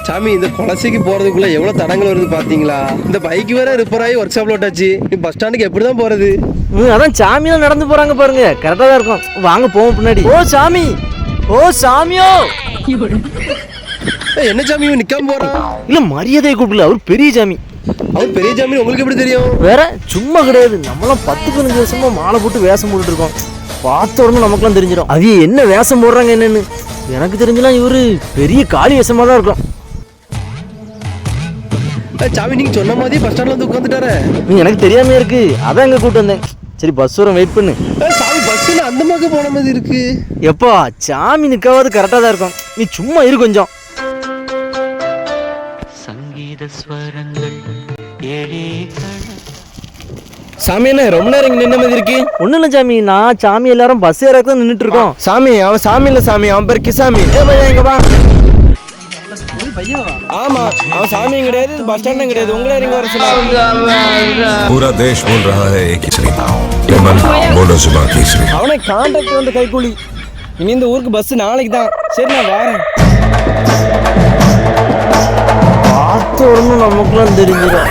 சாமி இந்த கொலசைக்கு போறதுக்குள்ள எவ்வளவு தடங்கள் வருது பாத்தீங்களா? இந்த பைக் வேற ரிப்பேர் ஆகி ஒர்க் ஷாப்ல விட்டாச்சு. பஸ் ஸ்டாண்டுக்கு எப்படிதான் போறது? அதான் சாமியெல்லாம் நடந்து போறாங்க பாருங்க, கரெக்டா தான் இருக்கும். வாங்க போவோம் பின்னாடி. ஓ சாமி, ஓ சாமியோ. என்ன சாமி நிக்காம போறான்? இல்ல மரியாதையை கூப்பிடல, அவர் பெரிய சாமி. அவர் பெரிய சாமி உங்களுக்கு எப்படி தெரியும்? வேற சும்மா கிடையாது, நம்மளாம் 10-15 வருஷமா மாலை போட்டு வேஷம் போட்டுட்டு இருக்கோம். பார்த்த உடனே நமக்குலாம் தெரிஞ்சிடும் அது என்ன வேஷம் போடுறாங்க என்னன்னு. எனக்கு தெரிஞ்சலாம் இவரு பெரிய காளி வேஷமா தான் இருக்கும். சாமி நீங்க சொன்ன மாதிரி பஸ் ஸ்டாண்ட்ல வந்து உட்காந்துட்டாரு. எனக்கு தெரியாம இருக்கு, அதான் எங்க கூட்டு வந்தேன். சரி பஸ் வரும், வெயிட் பண்ணு. சாமி பஸ்ல அந்த மாதிரி போன மாதிரி இருக்கு. எப்பா சாமி நிக்காவது கரெக்டா தான் இருக்கும், நீ சும்மா இரு கொஞ்சம். சங்கீத ஸ்வரங்கள் சாமி என்ன ரொம்ப நேரம் இங்க நின்ன மாதிரி இருக்கு? ஒண்ணு இல்ல சாமி, நான் சாமி எல்லாரும் பஸ் ஏறதான் நின்னுட்டு இருக்கோம். சாமி அவன் சாமி இல்ல சாமி, அவன் பேர் கிசாமி. எங்க வா. ஆமா அவன் சாமியும் கிடையாது, பஸ் ஸ்டாண்டும் கிடையாது. உங்களே இங்க வர சொன்னாங்க. पूरा देश बोल रहा है एक ही लेमन बोलो जुबान तीसरी. அவனை கான்ட்ராக்ட் வந்து கைக்கூலி. இனி இந்த ஊருக்கு பஸ் நாளைக்கு தான். சரி நான் வரேன். பார்த்த உடனே நமக்குலாம் தெரிஞ்சிடும்.